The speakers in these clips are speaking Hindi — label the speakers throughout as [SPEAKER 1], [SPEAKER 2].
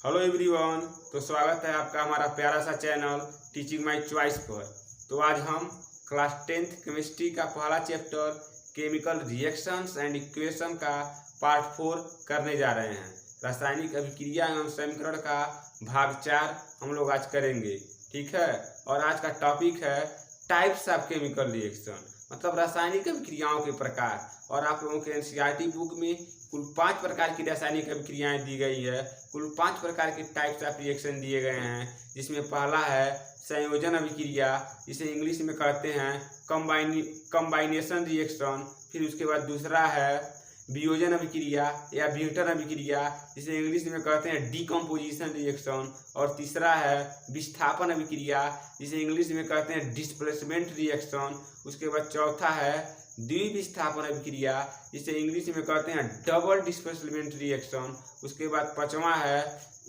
[SPEAKER 1] Hello everyone. तो स्वागत है आपका हमारा प्यारा सा चैनल टीचिंग माय चॉइस पर। तो आज हम क्लास 10th केमिस्ट्री का पहला chapter chemical reactions and equation का पार्ट 4 करने जा रहे हैं। रासायनिक अभिक्रिया एवं समीकरण का भाग 4 हम लोग आज करेंगे, ठीक है। और आज का टॉपिक है टाइप्स ऑफ केमिकल रिएक्शन, मतलब रासायनिक अभिक्रियाओं के प्रकार। और आप लोगों के एनसीईआरटी बुक में कुल 5 प्रकार की रासायनिक अभिक्रियाएं दी गई है। कुल 5 प्रकार के टाइप्स ऑफ रिएक्शन दिए गए हैं, जिसमें पहला है संयोजन अभिक्रिया, जिसे इंग्लिश में कहते हैं कंबाइनेशन रिएक्शन। फिर उसके बाद दूसरा है वियोजन अभिक्रिया या विघटन अभिक्रिया, जिसे इंग्लिश में कहते हैं डीकम्पोजिशन रिएक्शन। और तीसरा है विस्थापन अभिक्रिया, जिसे इंग्लिश में कहते हैं डिस्प्लेसमेंट रिएक्शन। उसके बाद चौथा है द्विविस्थापन अभिक्रिया, जिसे इंग्लिश में कहते हैं डबल डिस्प्लेसमेंट रिएक्शन। उसके बाद पांचवा है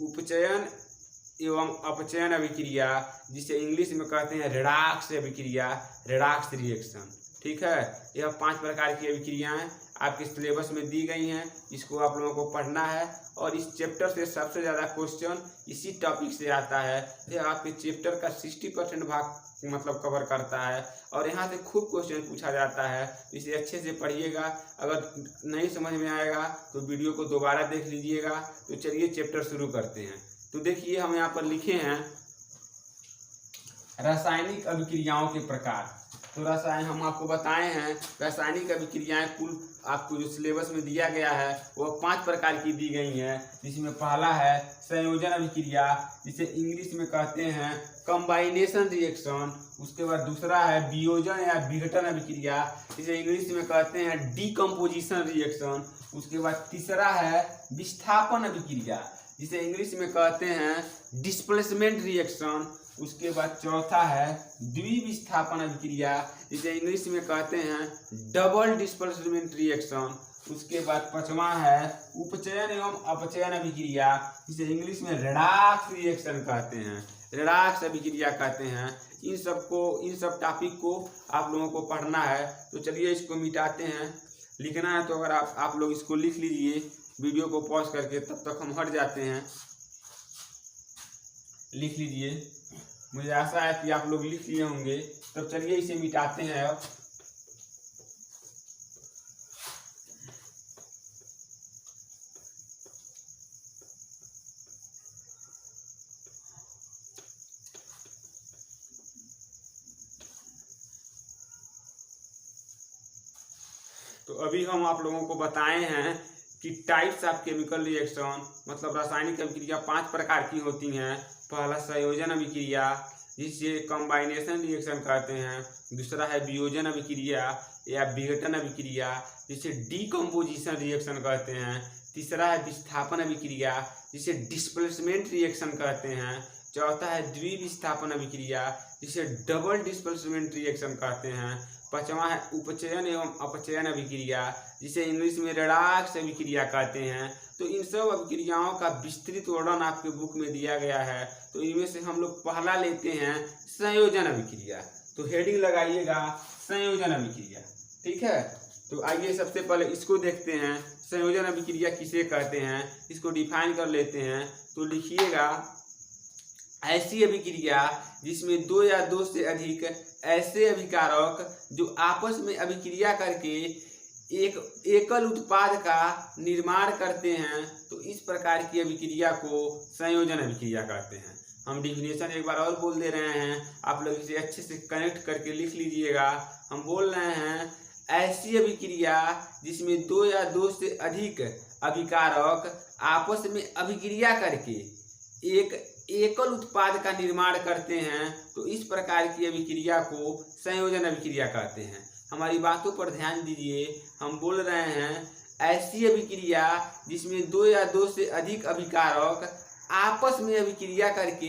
[SPEAKER 1] उपचयन एवं अपचयन अभिक्रिया, जिसे इंग्लिश में कहते हैं रेडॉक्स अभिक्रिया, रेडॉक्स रिएक्शन, ठीक है। यह 5 प्रकार की अभिक्रियाएं आपके सिलेबस में दी गई हैं, इसको आप लोगों को पढ़ना है। और इस चैप्टर से सबसे ज़्यादा क्वेश्चन इसी टॉपिक से आता है। यह आपके चैप्टर का 60% भाग मतलब कवर करता है, और यहाँ से खूब क्वेश्चन पूछा जाता है। इसे अच्छे से पढ़िएगा। अगर नहीं समझ में आएगा तो वीडियो को दोबारा देख लीजिएगा। तो चलिए चैप्टर शुरू करते हैं। तो देखिए, हम यहाँ पर लिखे हैं रासायनिक अभिक्रियाओं के प्रकार। तो हम आपको बताए हैं रासायनिक अभिक्रियाएं कुल आपको जो सिलेबस में दिया गया है वह 5 प्रकार की दी गई हैं, जिसमें पहला है संयोजन अभिक्रिया, जिसे इंग्लिश में कहते हैं कंबाइनेशन रिएक्शन। उसके बाद दूसरा है वियोजन या विघटन अभिक्रिया, जिसे इंग्लिश में कहते हैं डीकम्पोजिशन रिएक्शन। उसके बाद तीसरा है विस्थापन अभिक्रिया, जिसे इंग्लिश में कहते हैं डिस्प्लेसमेंट रिएक्शन। उसके बाद चौथा है द्विविस्थापन अभिक्रिया, जिसे इंग्लिश में कहते हैं डबल डिस्प्लेसमेंट रिएक्शन। उसके बाद पांचवा है उपचयन एवं अपचयन अभिक्रिया, जिसे इंग्लिश में रेडॉक्स रिएक्शन कहते हैं, रेडॉक्स अभिक्रिया कहते हैं। इन सब टॉपिक को आप लोगों को पढ़ना है। तो चलिए इसको मिटाते हैं। लिखना है तो अगर आप लोग इसको लिख लीजिए वीडियो को पॉज करके, तब तक हम हट जाते हैं। लिख लीजिए, मुझे आशा है कि आप लोग लिख लिए होंगे। तब चलिए इसे मिटाते हैं अब। तो अभी हम आप लोगों को बताए हैं कि टाइप्स ऑफ केमिकल रिएक्शन, मतलब रासायनिक अभिक्रिया 5 प्रकार की होती हैं। पहला संयोजन अभिक्रिया, जिसे कंबाइनेशन रिएक्शन कहते हैं। दूसरा है वियोजन अभिक्रिया या विघटन अभिक्रिया, जिसे डीकम्पोजिशन रिएक्शन कहते हैं। तीसरा है विस्थापन अभिक्रिया, जिसे डिस्प्लेसमेंट रिएक्शन कहते हैं। चौथा है द्विविस्थापन अभिक्रिया, जिसे डबल डिस्प्लेसमेंट रिएक्शन कहते हैं। पांचवा है उपचयन एवं अपचयन अभिक्रिया, जिसे इंग्लिश में रेडॉक्स अभिक्रिया कहते हैं। तो इन सब अभिक्रियाओं का विस्तृत वर्णन आपके बुक में दिया गया है। तो इनमें से हम लोग पहला लेते हैं संयोजन अभिक्रिया। तो हेडिंग लगाइएगा संयोजन अभिक्रिया, ठीक है। तो आइए सबसे पहले इसको देखते हैं, संयोजन अभिक्रिया किसे कहते हैं, इसको डिफाइन कर लेते हैं। तो लिखिएगा ऐसी अभिक्रिया जिसमें 2 या 2 से अधिक ऐसे अभिकारक जो आपस में अभिक्रिया करके एक एकल उत्पाद का निर्माण करते हैं, तो इस प्रकार की अभिक्रिया को संयोजन अभिक्रिया कहते हैं। हम डिफिनेशन एक बार और बोल दे रहे हैं, आप लोग इसे अच्छे से कनेक्ट करके लिख लीजिएगा। हम बोल रहे हैं ऐसी अभिक्रिया जिसमें 2 या 2 से अधिक अभिकारक आपस में अभिक्रिया करके एक एकल उत्पाद का निर्माण करते हैं, तो इस प्रकार की अभिक्रिया को संयोजन अभिक्रिया कहते हैं। हमारी बातों पर ध्यान दीजिए। हम बोल रहे हैं ऐसी अभिक्रिया जिसमें 2 या 2 से अधिक अभिकारक आपस में अभिक्रिया करके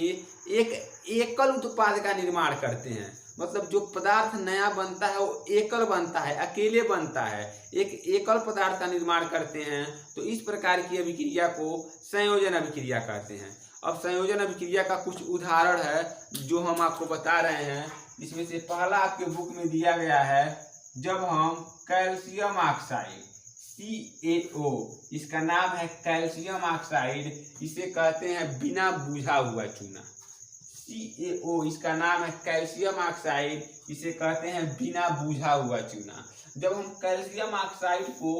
[SPEAKER 1] एक एकल उत्पाद का निर्माण करते हैं। मतलब जो पदार्थ नया बनता है वो एकल बनता है, अकेले बनता है, एक एकल पदार्थ का निर्माण करते हैं। तो इस प्रकार की अभिक्रिया को संयोजन अभिक्रिया कहते हैं। अब संयोजन अभिक्रिया का कुछ उदाहरण है जो हम आपको बता रहे हैं। इसमें से पहला आपके बुक में दिया गया है, जब हम कैल्शियम ऑक्साइड CaO, इसका नाम है कैल्शियम ऑक्साइड, इसे कहते हैं बिना बुझा हुआ चूना। CaO, इसका नाम है कैल्शियम ऑक्साइड, इसे कहते हैं बिना बुझा हुआ चूना। जब हम कैल्शियम ऑक्साइड को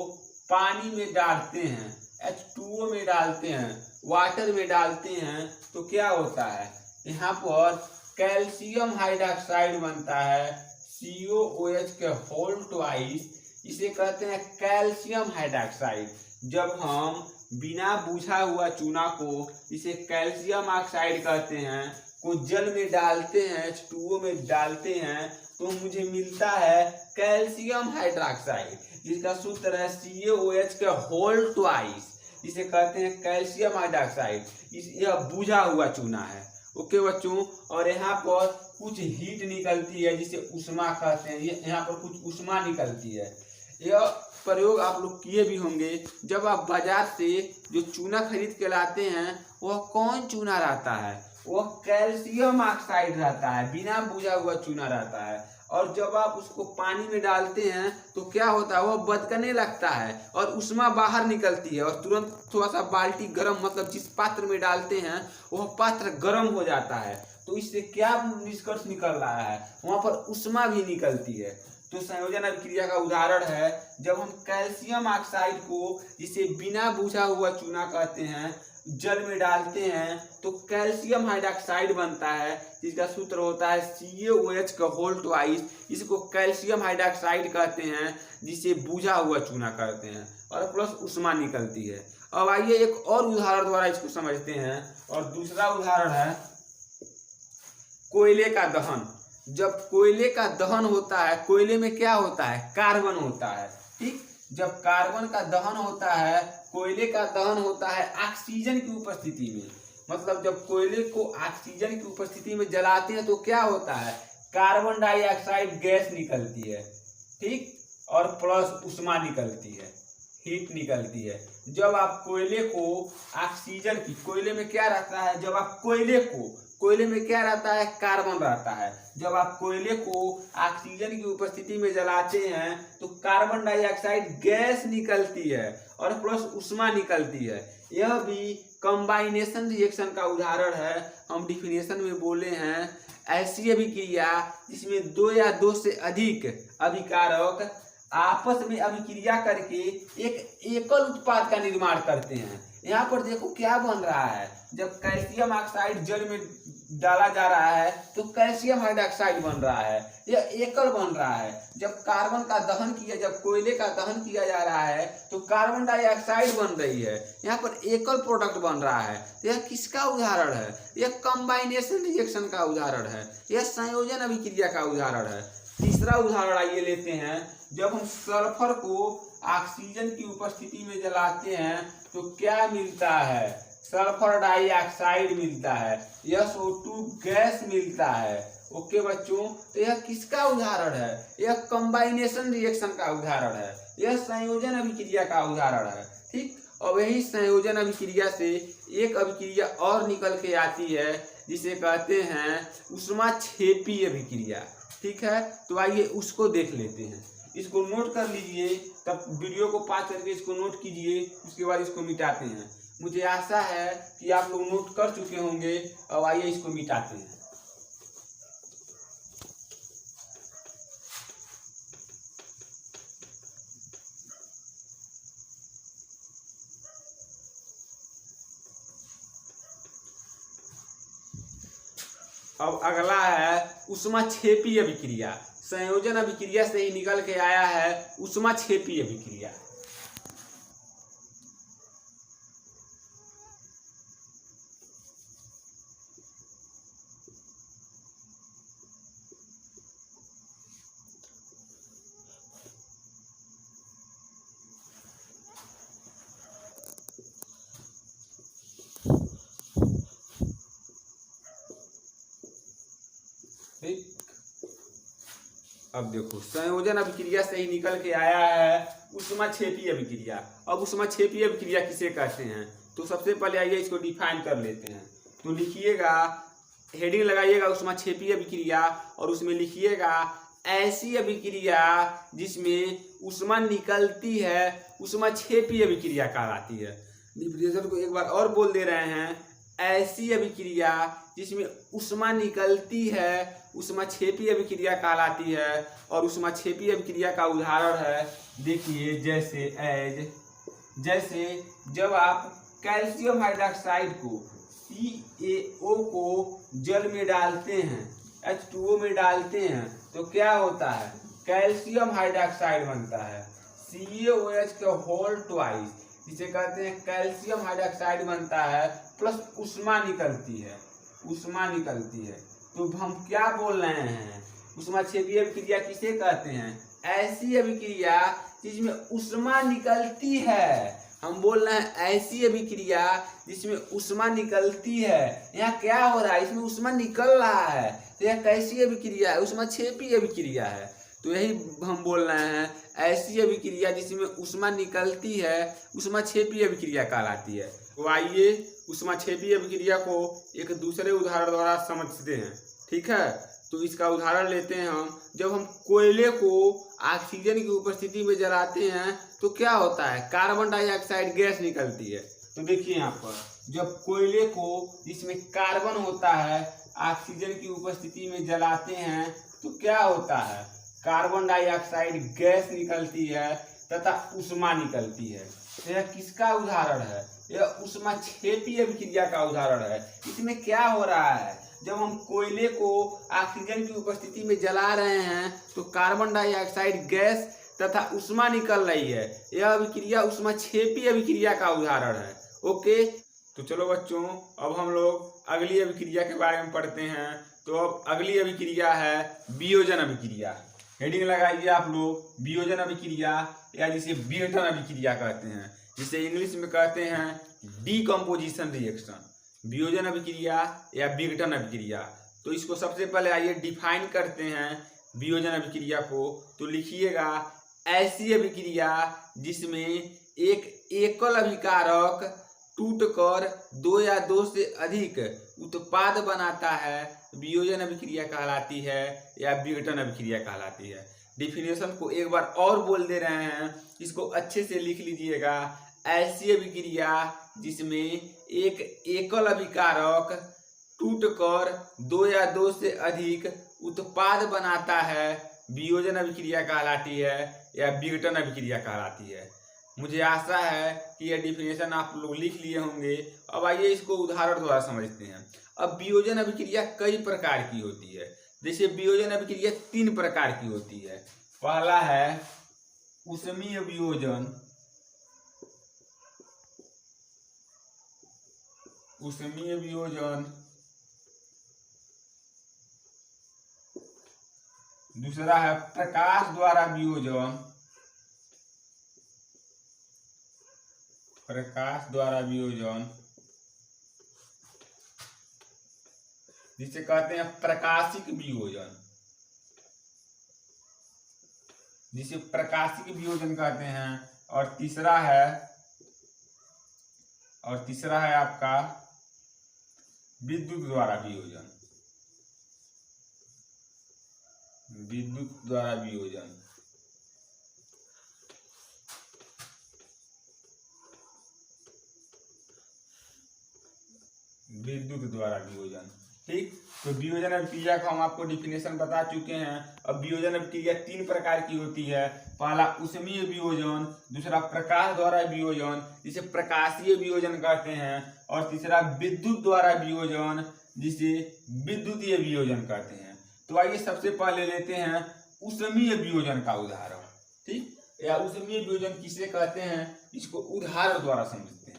[SPEAKER 1] पानी में डालते हैं, H2O में डालते हैं, वाटर में डालते हैं, तो क्या होता है, यहाँ पर कैल्शियम हाइड्रोक्साइड बनता है COOH के होल ट्वाइस, इसे कहते हैं कैल्शियम हाइड्रोक्साइड। जब हम बिना बुझा हुआ चूना को, इसे कैल्शियम ऑक्साइड कहते हैं, को जल में डालते हैं, H2O में डालते हैं, तो मुझे मिलता है कैल्शियम हाइड्रोक्साइड, जिसका सूत्र है CaOH के होल ट्वाइस, इसे कहते हैं कैल्शियम हाइड्रोक्साइड। यह बुझा हुआ चूना है। ओके बच्चों, और यहाँ पर कुछ हीट निकलती है जिसे ऊष्मा कहते हैं, यहाँ पर कुछ ऊष्मा निकलती है। यह प्रयोग आप लोग किए भी होंगे। जब आप बाजार से जो चूना खरीद के लाते हैं, वह कौन चूना रहता है, वह कैल्शियम ऑक्साइड रहता है, बिना बुझा हुआ चूना रहता है। और जब आप उसको पानी में डालते हैं तो क्या होता है, वह बदकने लगता है और ऊष्मा बाहर निकलती है, और तुरंत थोड़ा सा बाल्टी गर्म, मतलब जिस पात्र में डालते हैं वह पात्र गर्म हो जाता है। तो इससे क्या निष्कर्ष निकल रहा है, वहां पर ऊष्मा भी निकलती है। तो संयोजन अभिक्रिया का उदाहरण है, जब हम कैल्शियम ऑक्साइड को, जिसे बिना बुझा हुआ चूना कहते हैं, जल में डालते हैं तो कैल्शियम हाइड्रोक्साइड बनता है, जिसका सूत्र होता है CaOH का होल ट्वाइस, इसको कैल्शियम हाइड्रोक्साइड कहते हैं, जिसे बुझा हुआ चूना कहते हैं, और प्लस ऊष्मा निकलती है। अब आइए एक और उदाहरण द्वारा इसको समझते हैं। और दूसरा उदाहरण है कोयले का दहन। जब कोयले का दहन होता है, कोयले में क्या होता है, कार्बन होता है, ठीक। जब कार्बन का दहन होता है, कोयले का दहन होता है ऑक्सीजन की उपस्थिति में, मतलब जब कोयले को ऑक्सीजन की उपस्थिति में जलाते हैं तो क्या होता है, कार्बन डाइऑक्साइड गैस निकलती है, ठीक, और प्लस ऊष्मा निकलती है, हीट निकलती है। जब आप कोयले को ऑक्सीजन की, कोयले में क्या रहता है, जब आप कोयले में क्या रहता है, कार्बन रहता है। जब आप कोयले को ऑक्सीजन की उपस्थिति में जलाते हैं तो कार्बन डाइऑक्साइड गैस निकलती है और प्लस ऊष्मा निकलती है। यह भी कंबाइनेशन रिएक्शन का उदाहरण है। हम डिफिनेशन में बोले हैं, ऐसी अभिक्रिया जिसमें दो या दो से अधिक अभिकारक आपस में अभिक्रिया करके एक एकल उत्पाद का निर्माण करते हैं। यहाँ पर देखो क्या बन रहा है, जब कैल्शियम ऑक्साइड जल में डाला जा रहा है तो कैल्शियम हाइड्रोक्साइड बन रहा है, यह एकल बन रहा है। जब कार्बन का दहन किया, जब कोयले का दहन किया जा रहा है तो कार्बन डाइऑक्साइड बन रही है, यहाँ पर एकल प्रोडक्ट बन रहा है। यह किसका उदाहरण है, यह कंबाइनेशन रिएक्शन का उदाहरण है, यह संयोजन अभिक्रिया का उदाहरण है। तीसरा उदाहरण आइए लेते हैं। जब हम सल्फर को ऑक्सीजन की उपस्थिति में जलाते हैं तो क्या मिलता है, सल्फर डाइऑक्साइड मिलता है, SO2 गैस मिलता है। ओके बच्चों, तो यह किसका उदाहरण है, यह कंबाइनेशन रिएक्शन का उदाहरण है, यह संयोजन अभिक्रिया का उदाहरण है, ठीक। और यही संयोजन अभिक्रिया से एक अभिक्रिया और निकल के आती है, जिसे कहते हैं ऊष्माक्षेपी अभिक्रिया, ठीक है। तो आइए उसको देख लेते हैं। इसको नोट कर लीजिए, तब वीडियो को पॉज करके इसको नोट कीजिए, उसके बाद इसको मिटाते हैं। मुझे आशा है कि आप लोग नोट कर चुके होंगे। अब आइए इसको मिटाते हैं। अब अगला है ऊष्माक्षेपी अभिक्रिया। संयोजन अभिक्रिया से ही निकल के आया है ऊष्माक्षेपी अभिक्रिया। ठीक, अब देखो संयोजन अभिक्रिया से ही निकल के आया है ऊष्माक्षेपी अभिक्रिया। अब ऊष्माक्षेपी अभिक्रिया किसे कहते हैं, तो सबसे पहले आइए इसको डिफाइन कर लेते हैं। तो लिखिएगा, हेडिंग लगाइएगा ऊष्माक्षेपी अभिक्रिया, और उसमें लिखिएगा ऐसी अभिक्रिया जिसमें ऊष्मा निकलती है ऊष्माक्षेपी अभिक्रिया कहलाती है। डिफिनेशन को एक बार और बोल दे रहे हैं, ऐसी अभिक्रिया जिसमें ऊष्मा निकलती है ऊष्माक्षेपी अभिक्रिया कहलाती है। और ऊष्माक्षेपी अभिक्रिया का उदाहरण है, देखिए जैसे जब आप कैल्शियम हाइड्रोक्साइड को CaO को जल में डालते हैं, H2O में डालते हैं, तो क्या होता है, कैल्शियम हाइड्रोक्साइड बनता है, CaOH का होल ट्वाइस, जिसे कहते हैं कैल्शियम हाइड्रोक्साइड बनता है, प्लस ऊष्मा निकलती है। तो हम क्या बोल रहे हैं, ऊष्माक्षेपी अभिक्रिया किसे कहते हैं, ऐसी अभिक्रिया जिसमें ऊष्मा निकलती है। हम बोल रहे हैं ऐसी अभिक्रिया जिसमें ऊष्मा निकलती है। यहाँ क्या हो रहा है, इसमें ऊष्मा निकल रहा है, तो यह कैसी अभिक्रिया है, ऊष्माक्षेपी अभिक्रिया है। तो यही हम बोल रहे हैं, ऐसी अभिक्रिया जिसमें ऊष्मा निकलती है ऊष्माक्षेपी अभिक्रिया कहलाती है। तो आइए ऊष्माक्षेपी अभिक्रिया को एक दूसरे उदाहरण द्वारा समझते हैं, ठीक है। तो इसका उदाहरण लेते हैं हम, जब हम कोयले को ऑक्सीजन की उपस्थिति में जलाते हैं तो क्या होता है, कार्बन डाइऑक्साइड गैस निकलती है। तो देखिए यहाँ पर, जब कोयले को जिसमें कार्बन होता है ऑक्सीजन की उपस्थिति में जलाते हैं तो क्या होता है, कार्बन डाइऑक्साइड गैस निकलती है तथा ऊष्मा निकलती है। तो यह किसका उदाहरण है, यह ऊष्माक्षेपी अभिक्रिया का उदाहरण है। इसमें क्या हो रहा है, जब हम कोयले को ऑक्सीजन की उपस्थिति में जला रहे हैं तो कार्बन डाइऑक्साइड गैस तथा ऊष्मा निकल रही है। यह अभिक्रिया ऊष्माक्षेपी अभिक्रिया का उदाहरण है। ओके, तो चलो बच्चों, अब हम लोग अगली अभिक्रिया के बारे में पढ़ते हैं। तो अब अगली अभिक्रिया है वियोजन अभिक्रिया। हेडिंग लगाइए आप लोग, वियोजन अभिक्रिया, या जिसे विघटन अभिक्रिया कहते हैं, जिसे इंग्लिश में कहते हैं डीकम्पोजिशन रिएक्शन। वियोजन अभिक्रिया या विघटन अभिक्रिया। तो इसको सबसे पहले आइए डिफाइन करते हैं वियोजन अभिक्रिया को। तो लिखिएगा, ऐसी अभिक्रिया जिसमें एक एकल अभिकारक टूटकर दो या दो से अधिक उत्पाद बनाता है, वियोजन अभिक्रिया कहलाती है या विघटन अभिक्रिया कहलाती है। डिफिनेशन को एक बार और बोल दे रहे हैं, इसको अच्छे से लिख लीजिएगा। ऐसी अभिक्रिया जिसमें एक एकल अभिकारक टूटकर दो या दो से अधिक उत्पाद बनाता है, वियोजन अभिक्रिया कहलाती है या विघटन अभिक्रिया कहलाती है। मुझे आशा है कि यह डिफिनेशन आप लोग लिख लिए होंगे। अब आइए इसको उदाहरण द्वारा समझते हैं। अब वियोजन अभिक्रिया कई प्रकार की होती है। जैसे वियोजन अभिक्रिया 3 प्रकार की होती है। पहला है ऊष्मीय वियोजन, दूसरा है प्रकाश द्वारा वियोजन, जिसे कहते हैं प्रकाशिक वियोजन कहते हैं। और तीसरा है आपका विद्युत द्वारा वियोजन। ठीक, तो वियोजन अभिक्रिया को हम आपको डिफिनेशन बता चुके हैं। अब वियोजन अभिक्रिया 3 प्रकार की होती है। पहला ऊष्मीय वियोजन, दूसरा प्रकाश द्वारा वियोजन जिसे प्रकाशीय वियोजन कहते हैं, और तीसरा विद्युत द्वारा वियोजन जिसे विद्युतीय वियोजन कहते हैं। तो आइए सबसे पहले लेते हैं ऊष्मीय वियोजन का उदाहरण। ठीक, या ऊष्मीय वियोजन किसे कहते हैं, इसको उदाहरण द्वारा समझते हैं।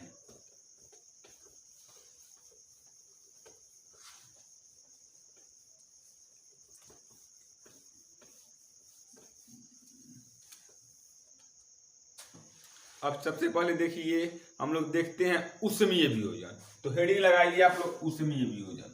[SPEAKER 1] अब सबसे पहले देखिए, हम लोग देखते हैं ऊष्मीय वियोजन। तो हेडिंग लगाइए आप लोग, ऊष्मीय वियोजन।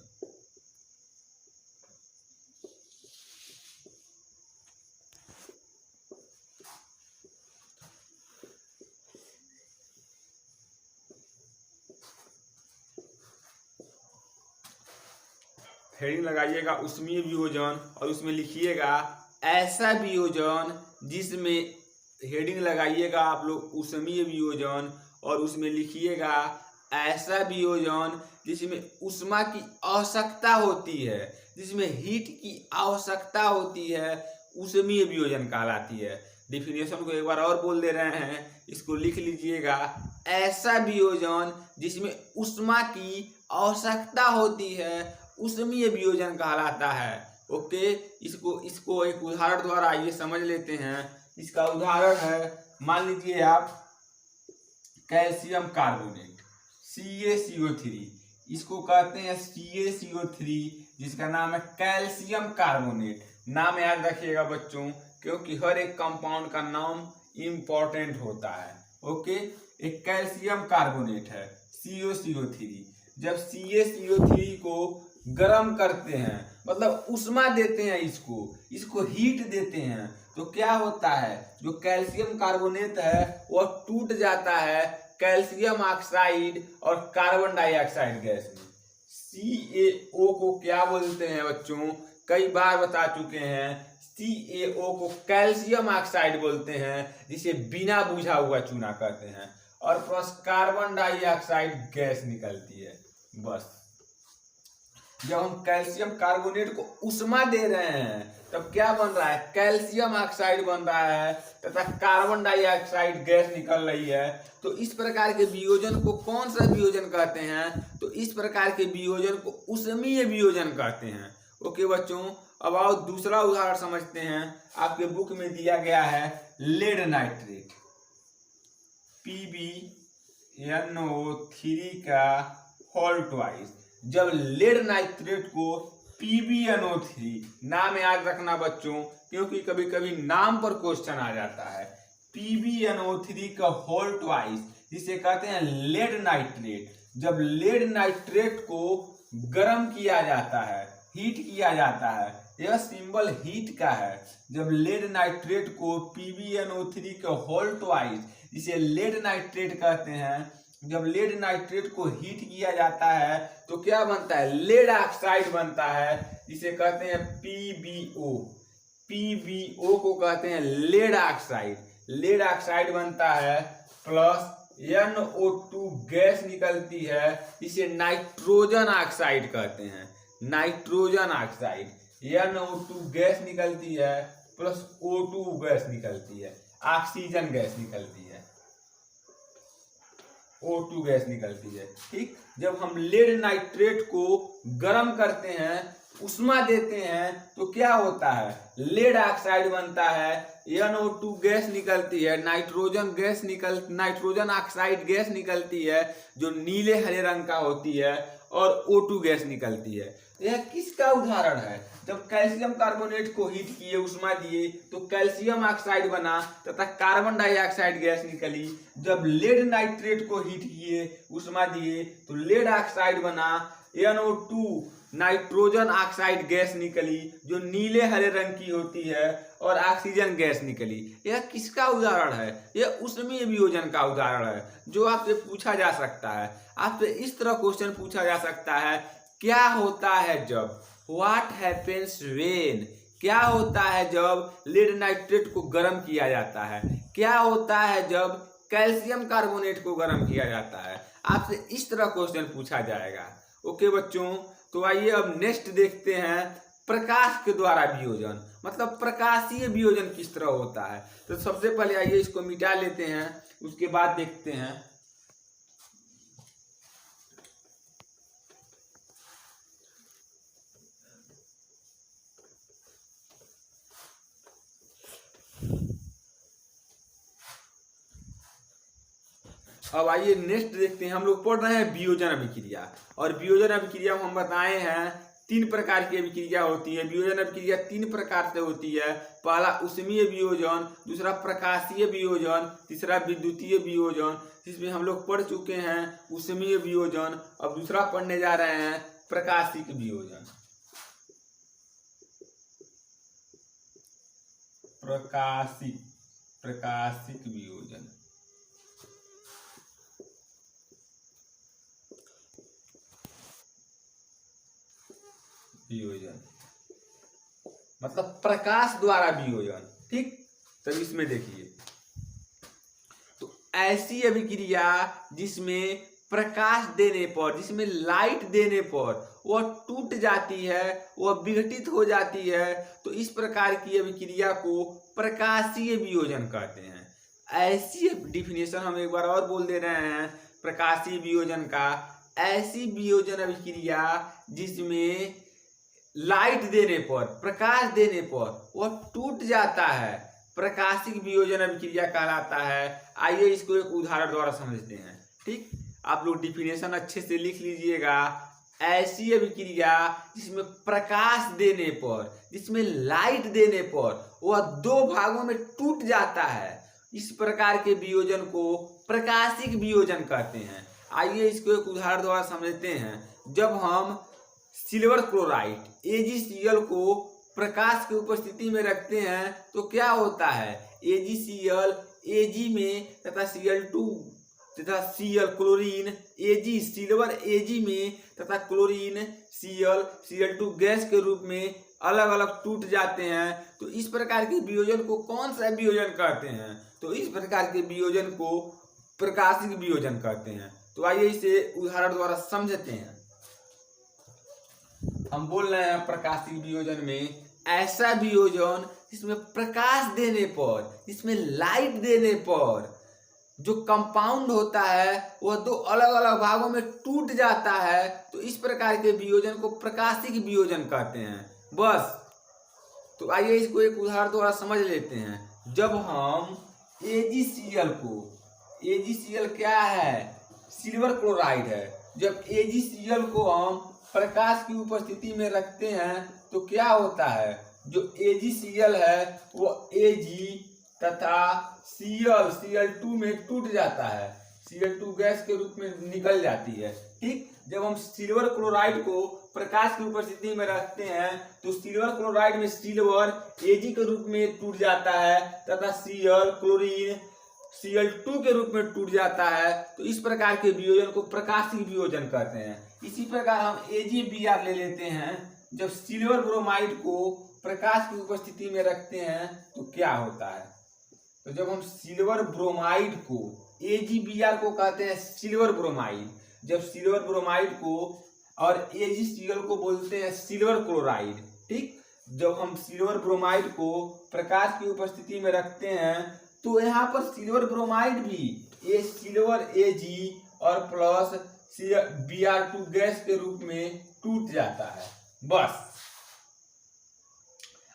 [SPEAKER 1] हेडिंग लगाइएगा ऊष्मीय वियोजन और उसमें लिखिएगा ऐसा वियोजन जिसमें, हेडिंग लगाइएगा आप लोग ऊष्मीय वियोजन, और उसमें लिखिएगा ऐसा वियोजन जिसमें ऊष्मा की आवश्यकता होती है, जिसमें हीट की आवश्यकता होती है, ऊष्मीय वियोजन कहलाती है। डिफिनेशन को एक बार और बोल दे रहे हैं, इसको लिख लीजिएगा। ऐसा वियोजन जिसमें ऊष्मा की आवश्यकता होती है, ऊष्मीय वियोजन कहलाता है। ओके, इसको एक उदाहरण द्वारा आइए समझ लेते हैं। इसका उदाहरण है, मान लीजिए आप कैल्शियम कार्बोनेट CaCO3, इसको कहते हैं CaCO3, जिसका नाम है कैल्शियम कार्बोनेट। नाम याद रखिएगा बच्चों, क्योंकि हर एक कंपाउंड का नाम इंपॉर्टेंट होता है। ओके, एक कैल्शियम कार्बोनेट है CaCO3। जब CaCO3 को गर्म करते हैं, मतलब ऊष्मा देते हैं, इसको हीट देते हैं, तो क्या होता है, जो कैल्शियम कार्बोनेट है वह टूट जाता है कैल्शियम ऑक्साइड और कार्बन डाइऑक्साइड गैस में। CaO को क्या बोलते हैं बच्चों, कई बार बता चुके हैं। CaO को कैल्शियम ऑक्साइड बोलते हैं, जिसे बिना बुझा हुआ चूना कहते हैं, और प्लस कार्बन डाइऑक्साइड गैस निकलती है। बस, जब हम कैल्शियम कार्बोनेट को ऊष्मा दे रहे हैं तब क्या बन रहा है, कैल्शियम ऑक्साइड बन रहा है तथा कार्बन डाइऑक्साइड गैस निकल रही है। तो इस प्रकार के वियोजन को कौन सा वियोजन कहते हैं, तो इस प्रकार के वियोजन को ऊष्मीय वियोजन कहते हैं। ओके बच्चों, अब आओ दूसरा उदाहरण समझते हैं। आपके बुक में दिया गया है लेड नाइट्रेट PbNO3 का होल ट्वाइस। जब लेड नाइट्रेट को PbNO3, नाम याद रखना बच्चों, क्योंकि कभी कभी नाम पर क्वेश्चन आ जाता है। PbNO3 का होल ट्वाइस, जिसे कहते हैं लेड नाइट्रेट। जब लेड नाइट्रेट को गर्म किया जाता है, हीट किया जाता है, यह सिंबल हीट का है। जब लेड नाइट्रेट को PbNO3 का होल ट्वाइस, जिसे लेड नाइट्रेट कहते हैं, जब लेड नाइट्रेट को हीट किया जाता है तो क्या बनता है, लेड ऑक्साइड बनता है, जिसे कहते हैं PbO। PbO को कहते हैं लेड ऑक्साइड। लेड ऑक्साइड बनता है, प्लस NO2 गैस निकलती है, जिसे नाइट्रोजन ऑक्साइड कहते हैं। नाइट्रोजन ऑक्साइड, NO2 गैस निकलती है, प्लस O2 गैस निकलती है, ऑक्सीजन गैस निकलती है, O2 गैस निकलती है। ठीक, जब हम लेड नाइट्रेट को गर्म करते हैं, ऊष्मा देते हैं, तो क्या होता है, लेड ऑक्साइड बनता है, NO2 गैस निकलती है, नाइट्रोजन ऑक्साइड गैस निकलती है, जो नीले हरे रंग का होती है, और O2 गैस निकलती है। यह किसका उदाहरण है, जब कैल्शियम कार्बोनेट को हीट किए, ऊष्मा दिए, तो कैल्शियम ऑक्साइड बना तथा कार्बन डाइऑक्साइड गैस निकली। जब लेड नाइट्रेट को हीट किए, ऊष्मा दिए, तो लेड ऑक्साइड बना, NO2 नाइट्रोजन ऑक्साइड गैस निकली, जो नीले हरे रंग की होती है, और ऑक्सीजन गैस निकली। यह किसका उदाहरण है, यह ऊष्मीय वियोजन का उदाहरण है, जो आपसे पूछा जा सकता है। आपसे इस तरह क्वेश्चन पूछा जा सकता है, क्या होता है जब, व्हाट हैपेंस व्हेन, क्या होता है जब लेड नाइट्रेट को गर्म किया जाता है, क्या होता है जब कैल्शियम कार्बोनेट को गर्म किया जाता है। आपसे इस तरह क्वेश्चन पूछा जाएगा। ओके बच्चों, तो आइए अब नेक्स्ट देखते हैं, प्रकाश के द्वारा वियोजन, मतलब प्रकाशीय वियोजन किस तरह होता है। तो सबसे पहले आइए इसको मिटा लेते हैं, उसके बाद देखते हैं। अब आइए नेक्स्ट देखते हैं। हम लोग पढ़ रहे हैं वियोजन अभिक्रिया, और वियोजन अभिक्रिया हम बताए हैं 3 प्रकार की अभिक्रिया होती है। वियोजन अभिक्रिया 3 प्रकार से होती है। पहला ऊष्मीय वियोजन, दूसरा प्रकाशीय वियोजन, तीसरा विद्युतीय वियोजन, जिसमें हम लोग पढ़ चुके हैं ऊष्मीय वियोजन। अब दूसरा पढ़ने जा रहे हैं प्रकाशिक वियोजन। प्रकाशिक वियोजन। मतलब प्रकाश द्वारा वियोजन। ठीक, तो इसमें देखिए, तो ऐसी अभिक्रिया जिसमें प्रकाश देने पर, जिसमें लाइट देने पर वह टूट जाती है, वह विघटित हो जाती है, तो इस प्रकार की अभिक्रिया को प्रकाशीय वियोजन कहते हैं। ऐसी डिफिनेशन हम एक बार और बोल दे रहे हैं प्रकाशीय वियोजन का, ऐसी वियोजन अभिक्रिया जिसमें लाइट देने पर, प्रकाश देने पर वह टूट जाता है, प्रकाशिक वियोजन अभिक्रिया कहलाता है। आइए इसको एक उदाहरण द्वारा समझते हैं। ठीक, आप लोग डिफिनेशन अच्छे से लिख लीजिएगा। ऐसी अभिक्रिया जिसमें प्रकाश देने पर, जिसमें लाइट देने पर वह दो भागों में टूट जाता है, इस प्रकार के वियोजन को प्रकाशिक वियोजन कहते हैं। आइए इसको एक उदाहरण द्वारा समझते हैं। जब हम सिल्वर क्लोराइड AgCl को प्रकाश की उपस्थिति में रखते हैं तो क्या होता है, AgCl Ag में तथा Cl2 तथा Cl chlorine Ag silver Ag में तथा क्लोरीन Cl2 गैस के रूप में अलग अलग टूट जाते हैं। तो इस प्रकार के वियोजन को कौन सा वियोजन कहते हैं, तो इस प्रकार के वियोजन को प्रकाशिक वियोजन कहते हैं। तो आइए इसे उदाहरण द्वारा समझते हैं। हम बोल रहे हैं प्रकाशिक वियोजन में ऐसा वियोजन जिसमें प्रकाश देने पर, जिसमें लाइट देने पर जो कंपाउंड होता है वह दो अलग अलग भागों में टूट जाता है, तो इस प्रकार के वियोजन को प्रकाशिक वियोजन कहते हैं। बस, तो आइए इसको एक उदाहरण द्वारा समझ लेते हैं। जब हम AgCl को, AgCl क्या है, सिल्वर क्लोराइड है, जब AgCl को हम प्रकाश की उपस्थिति में रखते हैं तो क्या होता है, जो AgCl है वो Ag तथा Cl2 में टूट जाता है, Cl2 गैस के रूप में निकल जाती है। ठीक, जब हम सिल्वर क्लोराइड को प्रकाश की उपस्थिति में रखते हैं तो सिल्वर क्लोराइड में सिल्वर Ag के रूप में टूट जाता है तथा Cl क्लोरीन Cl2 के रूप में टूट जाता है। तो इस प्रकार के वियोजन को प्रकाशिक वियोजन कहते हैं। इसी प्रकार हम AgBr ले लेते हैं। जब सिल्वर ब्रोमाइड को प्रकाश की उपस्थिति में रखते हैं तो क्या होता है, तो जब हम सिल्वर ब्रोमाइड को, AgBr को कहते हैं सिल्वर ब्रोमाइड, जब सिल्वर ब्रोमाइड को और AgCl को बोलते हैं सिल्वर क्लोराइड। ठीक, जब हम सिल्वर ब्रोमाइड को प्रकाश की उपस्थिति में रखते हैं तो यहाँ पर सिल्वर ब्रोमाइड भी सिल्वर Ag और प्लस Br2 गैस के रूप में टूट जाता है। बस,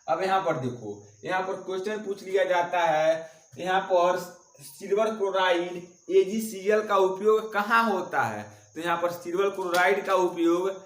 [SPEAKER 1] अब यहाँ पर देखो, यहाँ पर क्वेश्चन पूछ लिया जाता है, यहाँ पर सिल्वर क्लोराइड AgCl का उपयोग कहाँ होता है, तो यहाँ पर सिल्वर क्लोराइड का उपयोग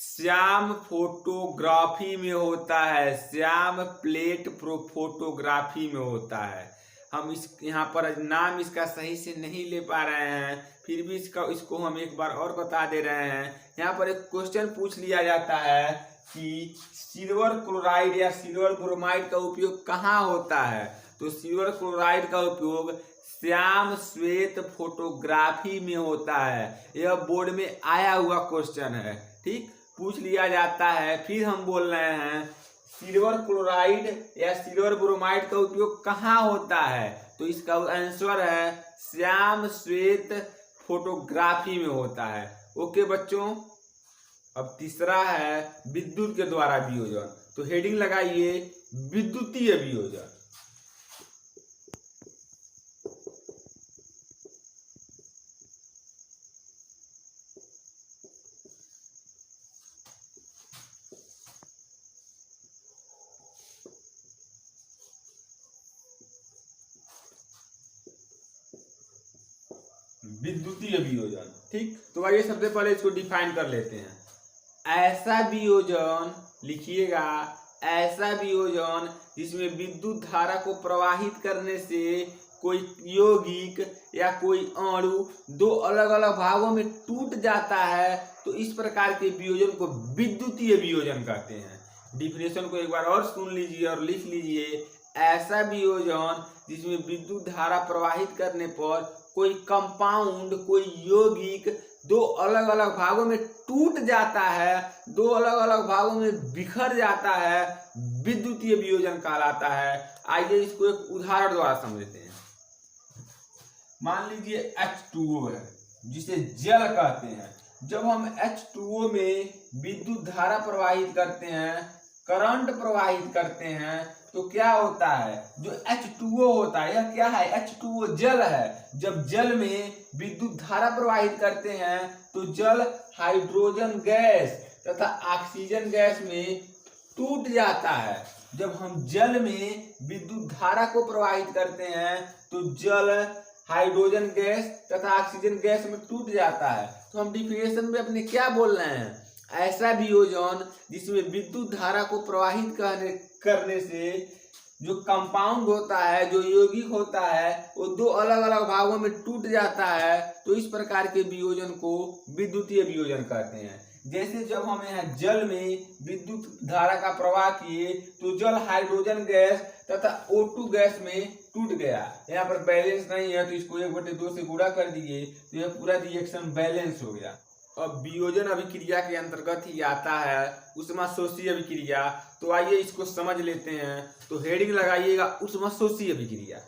[SPEAKER 1] श्याम फोटोग्राफी में होता है, श्याम प्लेट फोटोग्राफी में होता है। हम इस यहाँ पर नाम इसका सही से नहीं ले पा रहे हैं, फिर भी इसको हम एक बार और बता दे रहे हैं। यहाँ पर एक क्वेश्चन पूछ लिया जाता है कि सिल्वर क्लोराइड या सिल्वर ब्रोमाइड का उपयोग कहाँ होता है, तो सिल्वर क्लोराइड का उपयोग श्याम श्वेत फोटोग्राफी में होता है। यह बोर्ड में आया हुआ क्वेश्चन है। ठीक, पूछ लिया जाता है। फिर हम बोल रहे हैं सिल्वर क्लोराइड या सिल्वर ब्रोमाइड का उपयोग कहाँ होता है, तो इसका आंसर है श्याम श्वेत फोटोग्राफी में होता है। ओके बच्चों, अब तीसरा है विद्युत के द्वारा वियोजन। तो हेडिंग लगाइए विद्युतीय वियोजन। विद्युतीय वियोजन। ठीक, तो आइए सबसे पहले इसको डिफाइन कर लेते हैं। ऐसा वियोजन लिखिएगा, ऐसा वियोजन जिसमें विद्युत धारा को प्रवाहित करने से कोई यौगिक या कोई अणु दो अलग अलग भागों में टूट जाता है, तो इस प्रकार के वियोजन को विद्युतीय वियोजन कहते हैं। डिफिनेशन को एक बार और सुन लीजिए और लिख लीजिए। ऐसा वियोजन जिसमें विद्युत धारा प्रवाहित करने पर कोई कंपाउंड, कोई यौगिक दो अलग अलग भागों में टूट जाता है, दो अलग अलग भागों में बिखर जाता है, विद्युतीय वियोजन कहलाता है। आइए इसको एक उदाहरण द्वारा समझते हैं। मान लीजिए H2O है जिसे जल कहते हैं। जब हम H2O में विद्युत धारा प्रवाहित करते हैं, करंट प्रवाहित करते हैं, तो क्या होता है, जो H2O होता है, यह क्या है, H2O जल है। जब जल में विद्युत धारा प्रवाहित करते हैं तो जल हाइड्रोजन गैस तथा ऑक्सीजन गैस में टूट जाता है। जब हम जल में विद्युत धारा को प्रवाहित करते हैं तो जल हाइड्रोजन गैस तथा ऑक्सीजन गैस में टूट जाता है। तो हम डिफिनेशन में अपने क्या बोल रहे हैं, ऐसा वियोजन जिसमें विद्युत धारा को प्रवाहित करने से जो कंपाउंड होता है, जो यौगिक होता है, वो दो अलग अलग भागों में टूट जाता है। तो इस प्रकार के वियोजन को विद्युतीय वियोजन कहते हैं। जैसे जब हम यहाँ जल में विद्युत धारा का प्रवाह किए तो जल हाइड्रोजन गैस तथा O2 गैस में टूट गया। यहाँ पर बैलेंस नहीं है तो इसको 1/2 से गुणा कर दिए तो यह पूरा रिएक्शन बैलेंस हो गया। अब वियोजन अभिक्रिया के अंतर्गत ही आता है ऊष्माशोषी अभिक्रिया। तो आइए इसको समझ लेते हैं। तो हेडिंग लगाइएगा ऊष्माशोषी अभिक्रिया।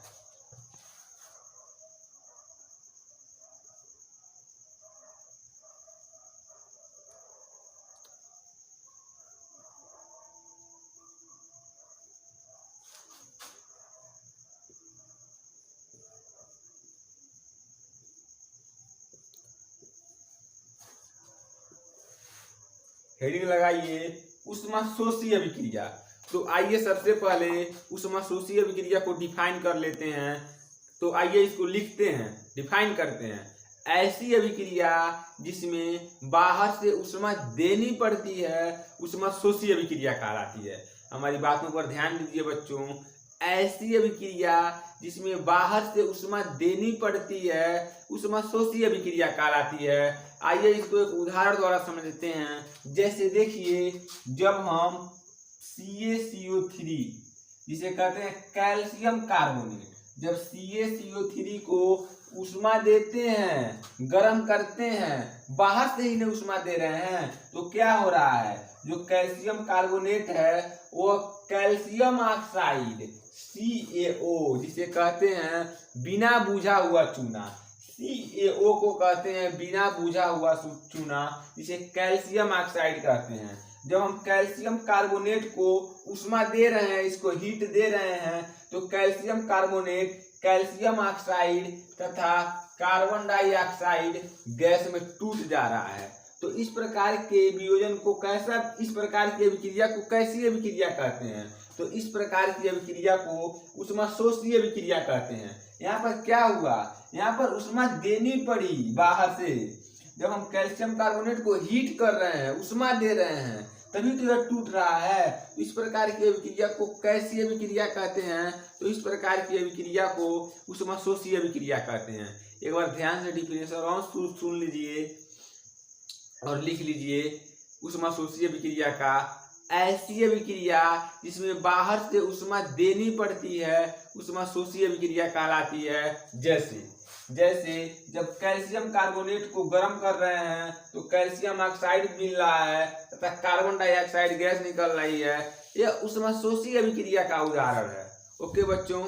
[SPEAKER 1] हेडिंग लगाइए ऊष्माशोषी अभिक्रिया। तो आइए सबसे पहले ऊष्माशोषी अभिक्रिया को डिफाइन कर लेते हैं। तो आइए इसको लिखते हैं, डिफाइन करते हैं। ऐसी अभिक्रिया जिसमें बाहर से ऊष्मा देनी पड़ती है ऊष्माशोषी अभिक्रिया कहलाती है। हमारी बातों पर ध्यान दीजिए बच्चों। ऐसी अभिक्रिया जिसमें बाहर से ऊष्मा देनी पड़ती है ऊष्माशोषी अभिक्रिया कहलाती है। आइए इसको एक उदाहरण द्वारा समझते हैं। जैसे देखिए, जब हम CaCO3 जिसे कहते हैं कैल्शियम कार्बोनेट, जब CaCO3 को ऊष्मा देते हैं, गर्म करते हैं, बाहर से ही नहीं ऊष्मा दे रहे हैं, तो क्या हो रहा है, जो कैल्शियम कार्बोनेट है वो कैल्शियम ऑक्साइड CaO जिसे कहते हैं बिना बुझा हुआ चूना, CaO को कहते हैं बिना बुझा हुआ चूना, जिसे कैल्शियम ऑक्साइड कहते हैं। जब हम कैल्शियम कार्बोनेट को ऊष्मा दे रहे हैं, इसको हीट दे रहे हैं, तो कैल्शियम कार्बोनेट कैल्शियम ऑक्साइड तथा कार्बन डाइऑक्साइड गैस में टूट जा रहा है। तो इस प्रकार के वियोजन को इस प्रकार की अभिक्रिया को कैसी अभिक्रिया कहते हैं, तो इस प्रकार की अभिक्रिया को ऊष्माशोषी अभिक्रिया कहते हैं। यहाँ पर क्या हुआ, यहाँ पर ऊष्मा देनी पड़ी बाहर से। जब हम कैल्शियम कार्बोनेट को हीट कर रहे हैं, ऊष्मा दे रहे हैं, तभी तो यह टूट रहा है। तो इस प्रकार की अभिक्रिया को कैसी अभिक्रिया कहते हैं, तो इस प्रकार की अभिक्रिया को ऊष्माशोषी अभिक्रिया कहते हैं। एक बार ध्यान से डिफिनेशन और सुन लीजिए और लिख लीजिए ऊष्माशोषी अभिक्रिया का। ऐसी अभिक्रिया जिसमें बाहर से ऊष्मा देनी पड़ती है ऊष्माशोषी अभिक्रिया कहलाती है। जैसे जब कैल्शियम कार्बोनेट को गर्म कर रहे हैं तो कैल्शियम ऑक्साइड मिल रहा है तथा कार्बन डाइऑक्साइड गैस निकल रही है। यह ऊष्माशोषी अभिक्रिया का उदाहरण है। ओके बच्चों।